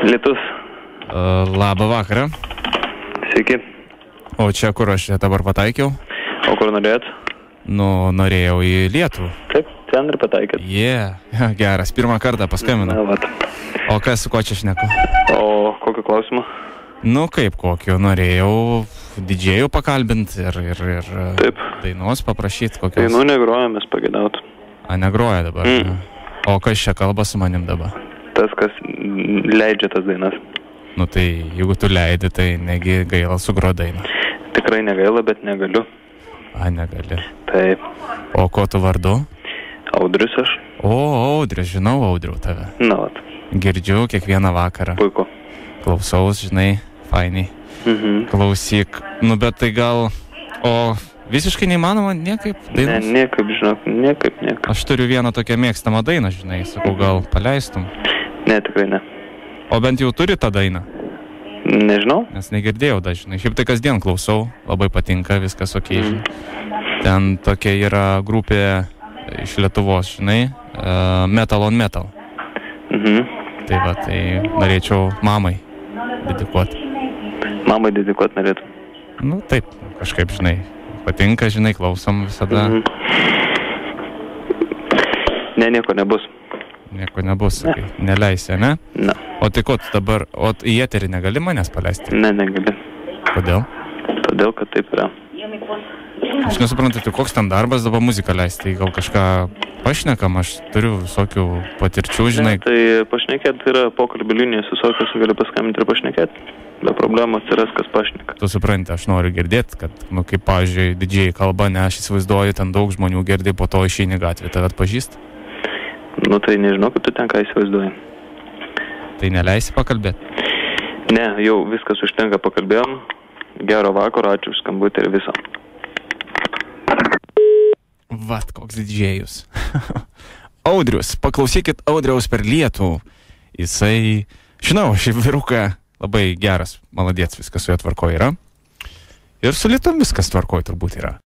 Lietus. Labą vakarą. Sveiki. O čia kur aš dabar pataikiau? O kur norėjot? Nu, norėjau į Lietuvą. Taip, ten ir pataikėt. Geras, pirmą kartą paskambinau. Na, vat. O kas, su kuo čia šneku? O kokio klausimo? Nu, kaip kokio, norėjau didžėjų pakalbinti ir Taip. dainos paprašyti kokios. Dainų negrojamės pagėdaut. A, negroja dabar. O kas čia kalba su manim dabar? Tas, kas leidžia tas dainas. Nu tai, jeigu tu leidi, tai negi gaila sugro dainą. Tikrai negaila, bet negaliu. A, negali. Taip. O ko tu vardu? Audrius aš. O, Audrius, žinau Audriu tave. Na, vat. Girdžiu kiekvieną vakarą. Puiku. Klausaus, žinai, fainiai. Klausyk. Nu, bet tai gal... O visiškai neįmanoma niekaip dainos? Ne, niekaip, žinok, niekaip. Aš turiu vieną tokią mėgstamą dainą, žinai. Sakau, gal paleistum? Ne, tikrai ne. O bent jau turi tą dainą? Nežinau. Nes negirdėjau dažnai. Šiaip tai kasdien klausau. Labai patinka, viskas okei. Ten tokia yra grupė iš Lietuvos, žinai. Metal on Metal. Tai va, tai norėčiau mamai dedikuoti. Mamai dedikuoti norėtų. Nu, taip, kažkaip, žinai. Patinka, žinai, klausom visada. Ne, nieko nebus. Nieko nebus, sakai. Neleisi, ne? Ne. O tai ko tu dabar, o į eterį negali manęs paleisti? Ne, negali. Kodėl? Todėl, kad taip yra. Aš nesuprantu, tai koks ten darbas dabar muziką leisti, gal kažką pašnekam, aš turiu visokių patirčių, žinai. Ne, tai pašnekėti yra pokalbių linijos visokios, gali paskambinti ir pašnekėti. Be problemų atsiras, kas pašneka. Tu supranti, aš noriu girdėti, kad, nu, kaip, pavyzdžiui, didžiai kalba, ne, aš įsivaizduoju, ten daug žmonių girdi, po to išeini gatvį, tave atpažįst? Nu, tai nežinau, kaip tu ten ką įsivaizduoji. Tai neleisi pakalbėti? Ne, jau viskas užtenka, pakalbėjom. Gero vakaro, ačiū už skambutį ir viso. Vat, koks didžėjus. Audrius, paklausykit Audriaus per lietų. Jisai, žinau, šį vyruką labai geras, maladėts, viskas su juo tvarkoj yra. Ir su lietum viskas tvarkoj turbūt yra.